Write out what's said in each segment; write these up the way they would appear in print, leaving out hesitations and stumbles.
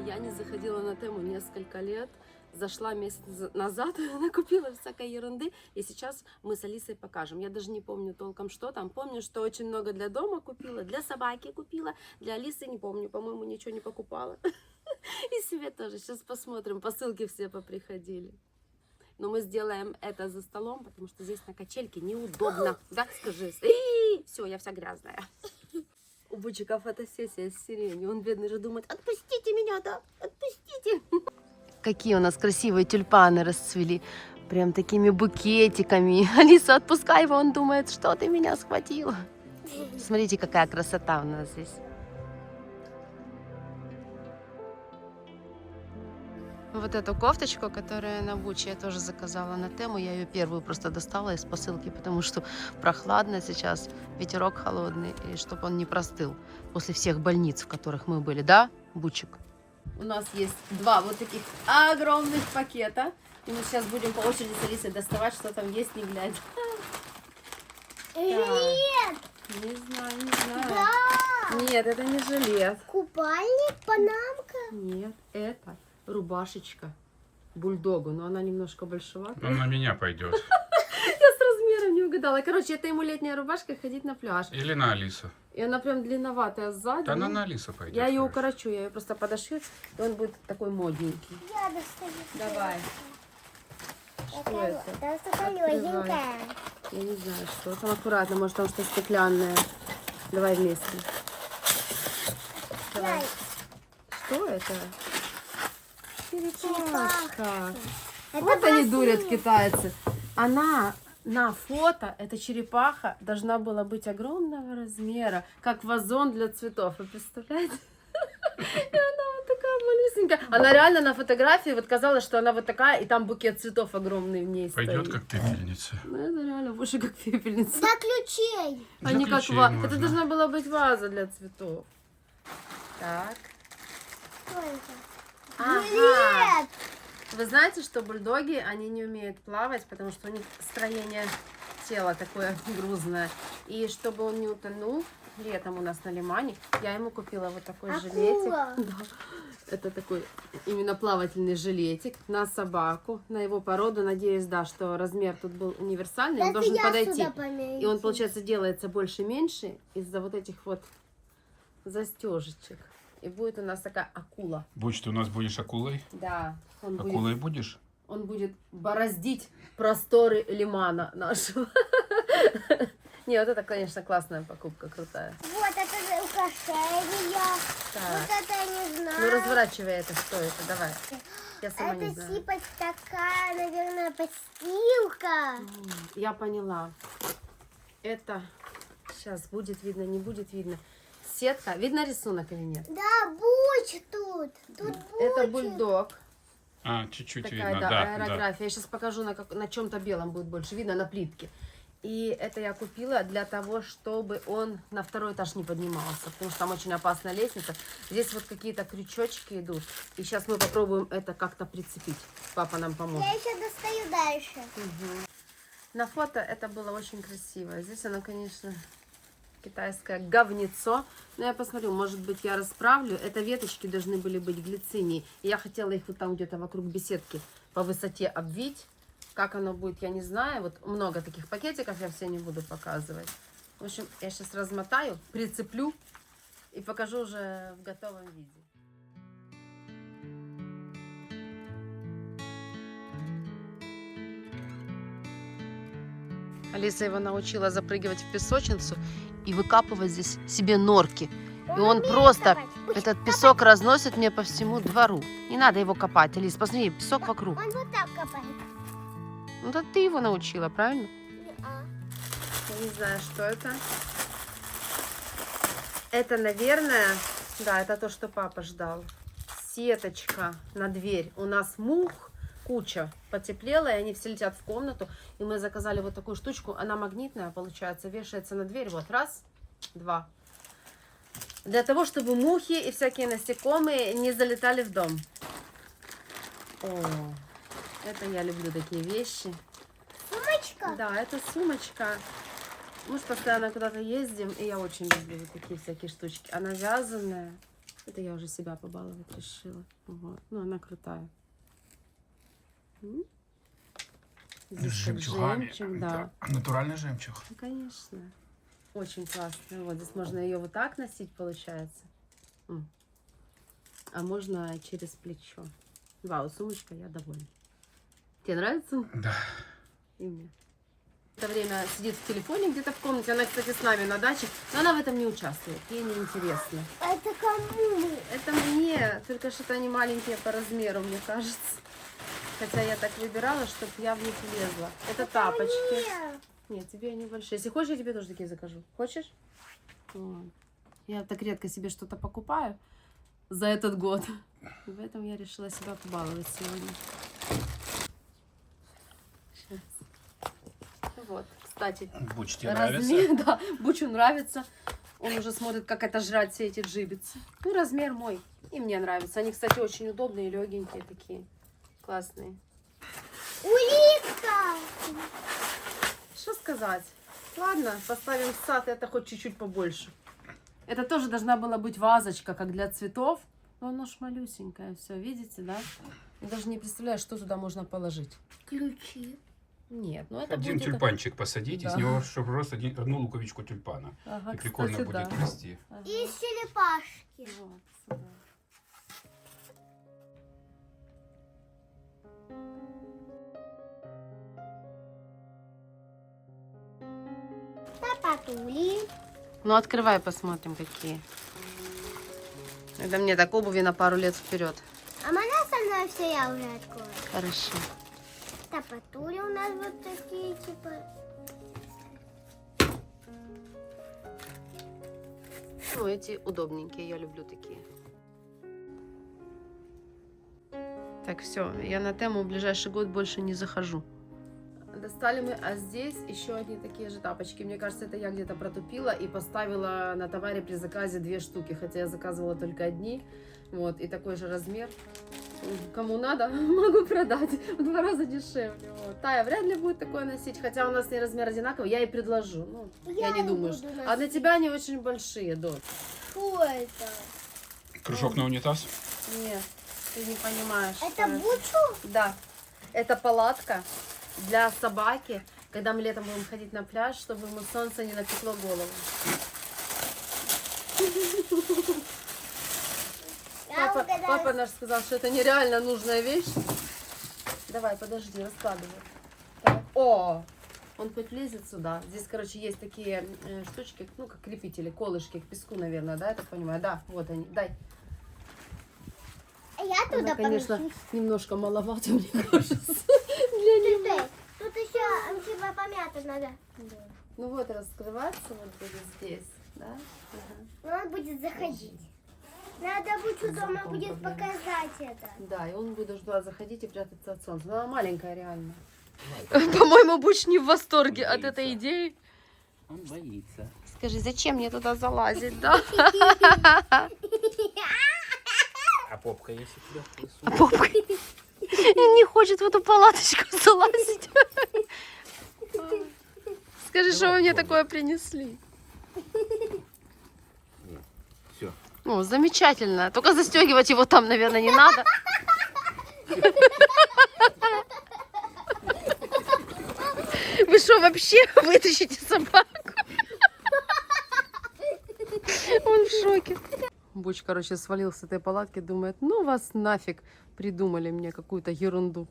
Я не заходила на тему несколько лет. Зашла месяц назад, накупила всякой ерунды. И сейчас мы с Алисой покажем. Я даже не помню толком, что там. Помню, что очень много для дома купила. Для собаки купила. Для Алисы не помню. По-моему, ничего не покупала. И себе тоже. Сейчас посмотрим. Посылки все поприходили. Но мы сделаем это за столом, потому что здесь на качельке неудобно. Да, скажи. Все, я вся грязная. У Бучика фотосессия с сиренью. Он, бедный же, думает: отпустите меня, да, отпустите. Какие у нас красивые тюльпаны расцвели. Прям такими букетиками. Алиса, отпускай его, он думает, что ты меня схватила. Смотрите, какая красота у нас здесь. Вот эту кофточку, которая на Буче, я тоже заказала на тему. Я ее первую просто достала из посылки, потому что прохладно сейчас, ветерок холодный, и чтобы он не простыл после всех больниц, в которых мы были. Да, Бучик? У нас есть два вот таких огромных пакета. И мы сейчас будем по очереди с Алисой доставать, что там есть, не глядя. Жилет! Не знаю, не знаю. Да! Нет, это не жилет. Купальник, панамка. Нет, это рубашечка бульдогу, но она немножко большевата. Он на меня пойдет. Я с размером не угадала. Короче, это ему летняя рубашка, ходить на пляж. Или на Алису. И она прям длинноватая сзади. Да она ну, на Алису пойдет. я ее хорошо. укорочу, я ее просто подошью, и он будет такой модненький. Я достаю. Давай. Что это? Это что-то Открывай. легенькое. Я не знаю, что там. Аккуратно, может там что-то стеклянное. Давай вместе. Давай. Дай. Что это? Черепашка. Это Вот они красиво. дурят, китайцы. Она на фото, эта черепаха, должна была быть огромного размера, как вазон для цветов. Вы представляете? И она вот такая малюсенькая. Она реально на фотографии, вот казалось, что она вот такая, и там букет цветов огромный в ней Пойдет стоит. как пепельница. Ну, это реально больше как пепельница. До ключей. А Для не как ключей ваза. можно. Это должна была быть ваза для цветов. Так. Что это? Ага. Жилет. Вы знаете, что бульдоги, они не умеют плавать, потому что у них строение тела такое грузное. И чтобы он не утонул, летом у нас на Лимане, я ему купила вот такой жилетик. Акула. Да. Это такой именно плавательный жилетик на собаку, на его породу. Надеюсь, да, что размер тут был универсальный, он Это должен я подойти. сюда поместила. И он, получается, делается больше-меньше из-за вот этих вот застежечек. И будет у нас такая акула. Будь ты у нас будешь акулой. Да, он будет. Акулой будешь? Он будет бороздить просторы лимана нашего. Не, вот это, конечно, классная покупка, крутая. Вот это же украшение. Так, Вот это я не знаю. ну разворачивай это, что это, давай. Я сама не Это знаю. типа такая, наверное, подстилка. Я поняла. Это, сейчас будет видно, не будет видно. Сетка, видно рисунок или нет? Да, буч тут. Тут Это буч. бульдог. А, чуть-чуть Такая, видно, да, да. аэрография. Я сейчас покажу, на чем-то белом будет больше видно, на плитке. И это я купила для того, чтобы он на второй этаж не поднимался, потому что там очень опасная лестница. Здесь вот какие-то крючочки идут. И сейчас мы попробуем это как-то прицепить. Папа нам поможет. Я еще достаю дальше. На фото это было очень красиво. Здесь оно, конечно, китайское говнецо. Но я посмотрю, может быть, я расправлю. Это веточки должны были быть глицинии. И я хотела их вот там где-то вокруг беседки по высоте обвить. Как оно будет, я не знаю. Вот много таких пакетиков, я все не буду показывать. В общем, я сейчас размотаю, прицеплю и покажу уже в готовом виде. Алиса его научила запрыгивать в песочницу и выкапывать здесь себе норки. И он просто этот песок разносит мне по всему двору. Не надо его копать, Алис, посмотри, песок вокруг. Он вот так копает. Ну, да ты его научила, правильно? А. Я не знаю, что это. Это, наверное, да, это то, что папа ждал. Сеточка на дверь. У нас мух куча. Потеплело, и они все летят в комнату. И мы заказали вот такую штучку. Она магнитная, получается, вешается на дверь. Вот, раз, два. Для того, чтобы мухи и всякие насекомые не залетали в дом. О, это я люблю такие вещи. Сумочка? Да, это сумочка. Мы же постоянно куда-то ездим, и я очень люблю вот такие всякие штучки. Она вязаная. Это я уже себя побаловать решила. Вот. Ну, она крутая. М? Здесь С как жемчугами. жемчуг, да. Натуральный жемчуг. Ну, конечно. Очень классно. Вот здесь можно ее вот так носить, получается. А можно через плечо. Вау, сумочка, я довольна. Тебе нравится? Да. И мне. В это время сидит в телефоне где-то в комнате. Она, кстати, с нами на даче, но она в этом не участвует. Ей не интересно. Это кому? Это мне, только что-то они маленькие по размеру, мне кажется. Хотя я так выбирала, чтобы я в них влезла. Это тапочки. Нет. Нет, тебе они большие. Если хочешь, я тебе тоже такие закажу. Хочешь? Вот. Я так редко себе что-то покупаю за этот год. И поэтому я решила себя побаловать сегодня. Сейчас. Вот, кстати. Буч, тебе нравится? Размер, да, Бучу нравится. Он уже смотрит, как это жрать, все эти джибицы. Ну, размер мой. И мне нравится. Они, кстати, очень удобные, легенькие такие. Классные. Улитка. Что сказать? Ладно, поставим в сад, это хоть чуть-чуть побольше. Это тоже должна была быть вазочка, как для цветов. Но оно ж малюсенькое, все, видите, да? Я даже не представляю, что туда можно положить. Ключи. Нет, ну это Один будет... тюльпанчик посадить, Да. из него чтобы просто одну луковичку тюльпана. Ага, И прикольно кстати, будет да. расти. Ага. И черепашки. Вот, сюда. Тапатули. Ну, открывай, посмотрим, какие. Это мне так обуви на пару лет вперед. А можно со мной все я уже открою? Хорошо. Тапатули у нас вот такие, типа. Ну, эти удобненькие, я люблю такие. Так, все, я на тему в ближайший год больше не захожу. Достали мы, а здесь еще одни такие же тапочки. Мне кажется, это я где-то протупила и поставила на товаре при заказе 2 штуки, хотя я заказывала только одни. Вот, и такой же размер. Кому надо, могу продать в 2 раза дешевле. Вот. Тая вряд ли будет такое носить, хотя у нас с ней размер одинаковый, я ей предложу. Ну, я не думаю, что... буду А на носить. тебя они очень большие, дочь. Что это? Кружок на унитаз? Нет, ты не понимаешь. Это что бучу? Да, это палатка для собаки, когда мы летом будем ходить на пляж, чтобы ему солнце не напекло голову. Я угадала. Папа наш сказал, что это нереально нужная вещь. Давай, подожди, раскладывай. Так. О, он хоть лезет сюда. Здесь, короче, есть такие штучки, ну, как крепители, колышки к песку, наверное, да, я так понимаю? Да, вот они, дай. Я туда Она, конечно, помещусь. немножко маловато, мне кажется, для него. Тут еще типа помято надо. Ну вот, раскрываться вот будет здесь, да? Ага. Но он будет заходить. Надо бучу дома будет показать это. Да, и он будет туда заходить и прятаться от солнца. Но она маленькая, реально. По-моему, Буч не в восторге от этой идеи. Он боится. Скажи, зачем мне туда залазить, да? А попка если туда А попка не хочет в эту палаточку залазить. Скажи, что вы мне такое принесли? Все. О, замечательно. Только застегивать его там, наверное, не надо. Вы что, вообще вытащите собаку? Он в шоке. Буч, короче, свалил с этой палатки, думает, ну вас нафиг, придумали мне какую-то ерунду.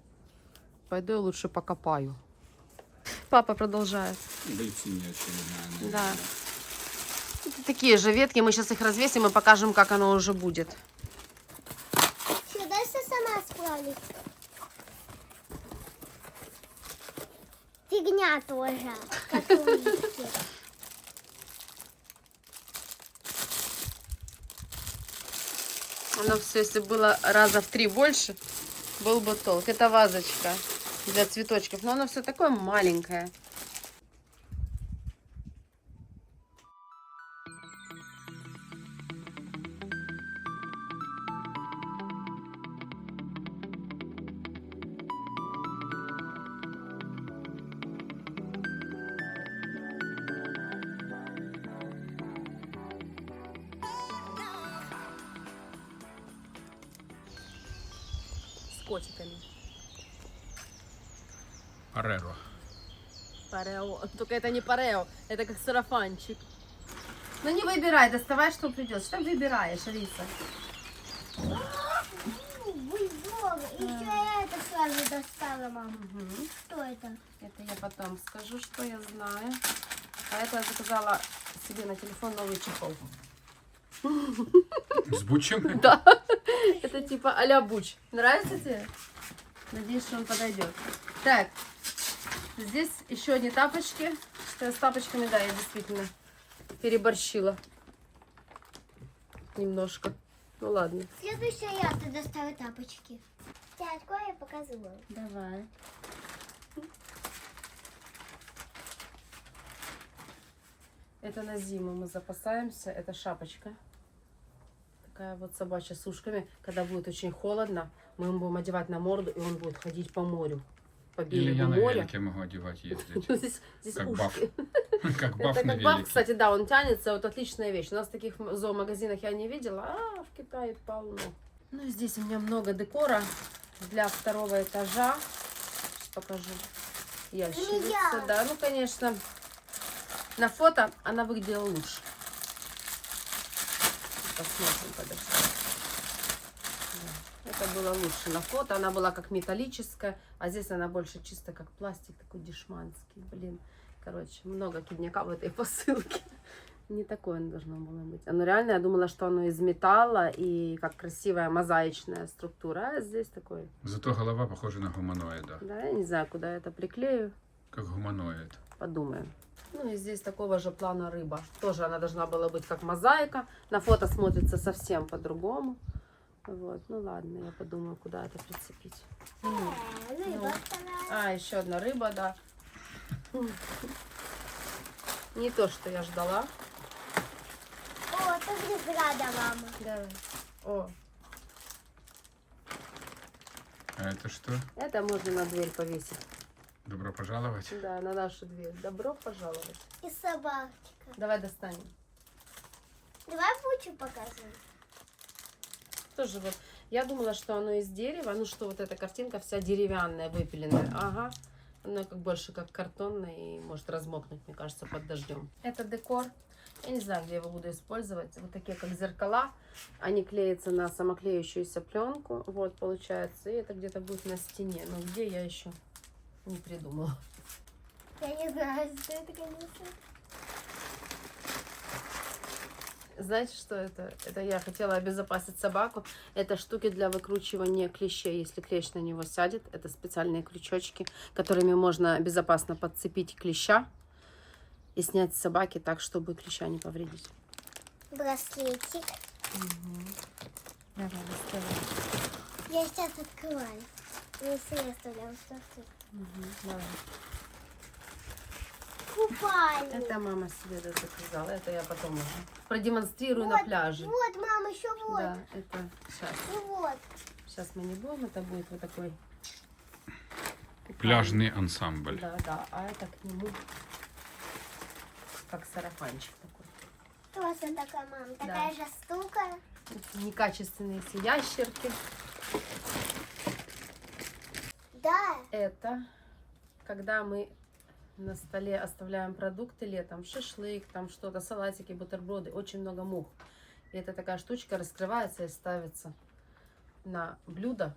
Пойду я лучше покопаю. Папа продолжает. Дельфини очередная. Да. Это такие же ветки, мы сейчас их развесим и покажем, как оно уже будет. Что, дальше сама справится? Фигня тоже, как улитки. Оно все, если было раза в 3 больше, был бы толк. Это вазочка для цветочков, но оно все такое маленькое. котиками. Пареро. Парео. Только это не парео, это как сарафанчик. Ну не выбирай, доставай, что придет. Что выбираешь, Алиса? Бульдог. Еще я это сразу достала, мама. Угу. Что это? Это я потом скажу, что я знаю. А это я заказала себе на телефон новый чехол. С бучем? Да. Это типа а-ля буч. Нравится тебе? Надеюсь, что он подойдет. Так. Здесь еще одни тапочки. Что я с тапочками, да, я действительно переборщила. Немножко. Ну ладно. Следующая я ты доставай тапочки. Тебя открой, я показываю. Давай. Это на зиму мы запасаемся. Это шапочка. Такая вот собачья с ушками. Когда будет очень холодно, мы его будем одевать на морду, и он будет ходить по морю. По Или я берегу на моря. велике могу одевать, ездить. Здесь Как ушки. Как баф Это на как баф, велике. кстати, да, он тянется. Вот отличная вещь. У нас таких в зоомагазинах я не видела, а в Китае полно. Ну и здесь у меня много декора для второго этажа. Сейчас покажу. Ящерица, Змея. да, ну конечно. На фото она выглядела лучше. Посмотрим, подожди. Да, это было лучше на фото. Она была как металлическая, а здесь она больше чисто как пластик, такой дешманский. Блин, короче, много кидняка в этой посылке. Не такое оно должно было быть. Оно реально, я думала, что оно из металла и как красивая мозаичная структура. А здесь такой, Зато голова похожа на гуманоида. да, я не знаю, куда я это приклею. Как гуманоид. Подумаем. Ну и здесь такого же плана рыба. Тоже она должна была быть как мозаика. На фото смотрится совсем по-другому. Вот, ну ладно, я подумаю, куда это прицепить. Рыба вторая. А, еще одна рыба, да. Не то, что я ждала. О, это винограда, мама. Давай. О, А это что? это можно на дверь повесить. Добро пожаловать. Да, на нашу дверь. Добро пожаловать. И собачка. Давай достанем. Давай бучу покажем. Тоже вот. Я думала, что оно из дерева. Ну что, вот эта картинка вся деревянная, выпиленная. Ага. Она как больше как картонная и может размокнуть, мне кажется, под дождем. Это декор. Я не знаю, где я его буду использовать. Вот такие как зеркала. Они клеятся на самоклеющуюся пленку. Вот получается. И это где-то будет на стене. Но где я еще не придумала. Я не знаю, что это, конечно. Знаете, что это? Это я хотела обезопасить собаку. Это штуки для выкручивания клещей. Если клещ на него сядет, это специальные крючочки, которыми можно безопасно подцепить клеща и снять с собаки так, чтобы клеща не повредить. Браслетик. Давай, доставай. Я сейчас открываю. Если я оставляла что-то. Давай. Купальник. Это мама себе заказала. Это я потом уже продемонстрирую вот, на пляже. Вот, мама, еще вот. Да, это сейчас. И вот. Сейчас мы не будем. Это будет вот такой Пляжный ансамбль. Да, да. А это к нему как сарафанчик такой. Тоже такая, мама. Такая же штука. Это некачественные все ящерки. Да. Это когда мы на столе оставляем продукты летом, шашлык, там что-то, салатики, бутерброды, очень много мух. И это такая штучка раскрывается и ставится на блюдо.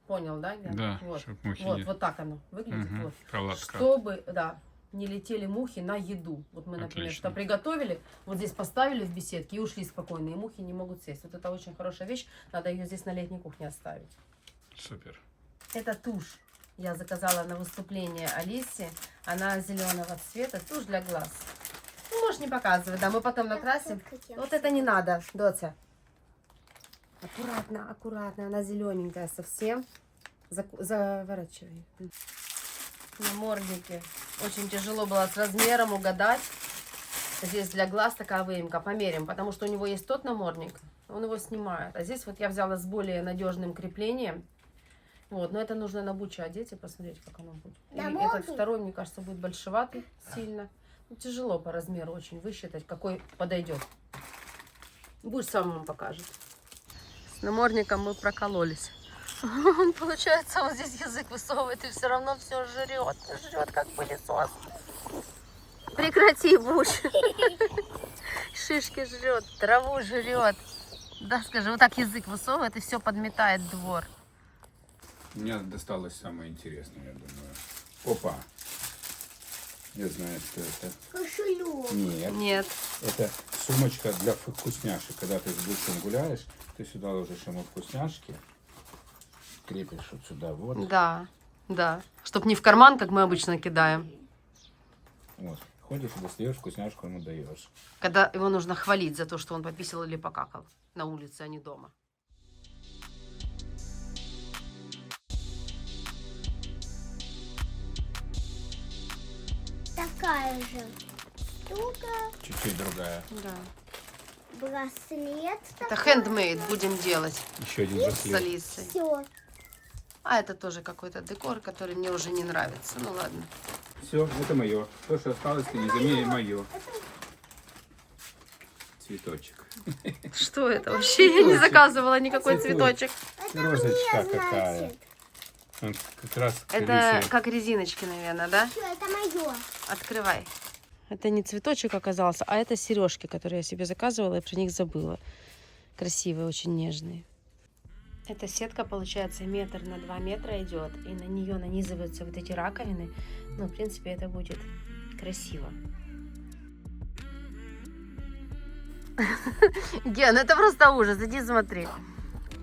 Понял, да? Ген? Да, вот. чтоб мухи Вот, не... вот так оно выглядит. Мгм, Вот. палатка. Чтобы, да, не летели мухи на еду. Вот мы, например, Отлично. что приготовили, вот здесь поставили в беседке и ушли спокойно, и мухи не могут сесть. Вот это очень хорошая вещь, надо ее здесь на летней кухне оставить. Супер. Это тушь. Я заказала на выступление Алисе. Она зеленого цвета, тушь для глаз. Ну, можешь не показывать, да, мы потом накрасим. Вот это не надо, Дотя. Аккуратно, аккуратно, она зелененькая совсем. Заворачивай. Намордники. Очень тяжело было с размером угадать. Здесь для глаз такая выемка. Померим, потому что у него есть тот намордник, он его снимает. А здесь вот я взяла с более надежным креплением. Вот, но это нужно на буче одеть и посмотреть, как оно будет. И Намордник? этот второй, мне кажется, будет большеватый сильно. Ну, тяжело по размеру очень высчитать, какой подойдет. Будь сам вам покажет. С намордником мы прокололись. Он, получается, вот здесь язык высовывает и все равно все жрет. Жрет, как пылесос. Прекрати, Буш. Шишки жрет, траву жрет. Да, скажи, вот так язык высовывает и все подметает двор. Мне досталось самое интересное, я думаю. Опа. Я знаю, что это. Кошелек. Нет. Нет. Это сумочка для вкусняшек. Когда ты с Бушем гуляешь, ты сюда ложишь ему вкусняшки, крепишь вот сюда вот. Да, да. Чтоб не в карман, как мы обычно кидаем. Вот. Ходишь, достаешь вкусняшку, ему даешь. Когда его нужно хвалить за то, что он пописал или покакал на улице, а не дома. Такая же штука. Чуть-чуть другая. Да. Браслет. Это хендмейд будем делать Еще один с браслет. Алисой. Все. А это тоже какой-то декор, который мне уже не нравится. Ну ладно. Все, это мое. То, что осталось, ты не заменяй мое. Цветочек. Что это вообще? Я не заказывала никакой цветочек. Розочка какая. Значит. Он как раз к Это Алисе. как резиночки, наверное, да? Все, это мое. Открывай. Это не цветочек оказался, а это сережки, которые я себе заказывала и про них забыла. Красивые, очень нежные. Эта сетка, получается, 1 метр на 2 метра идет, и на нее нанизываются вот эти раковины. Ну, в принципе, это будет красиво. Ген, это просто ужас, иди смотри.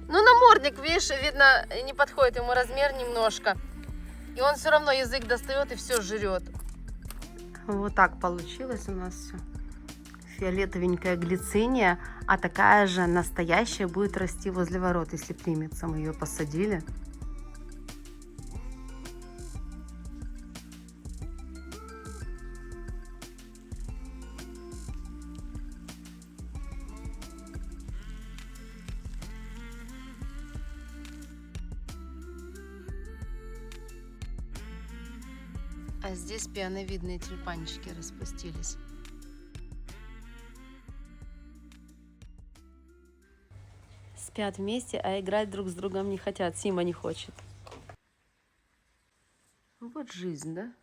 Ну, намордник, видишь, видно, не подходит ему размер немножко. И он все равно язык достает и все жрет. Вот так получилось у нас все. Фиолетовенькая глициния, а такая же настоящая будет расти возле ворот, если примется. Мы ее посадили. А здесь пионовидные тюльпанчики распустились. Спят вместе, а играть друг с другом не хотят. Сима не хочет. Вот жизнь, да?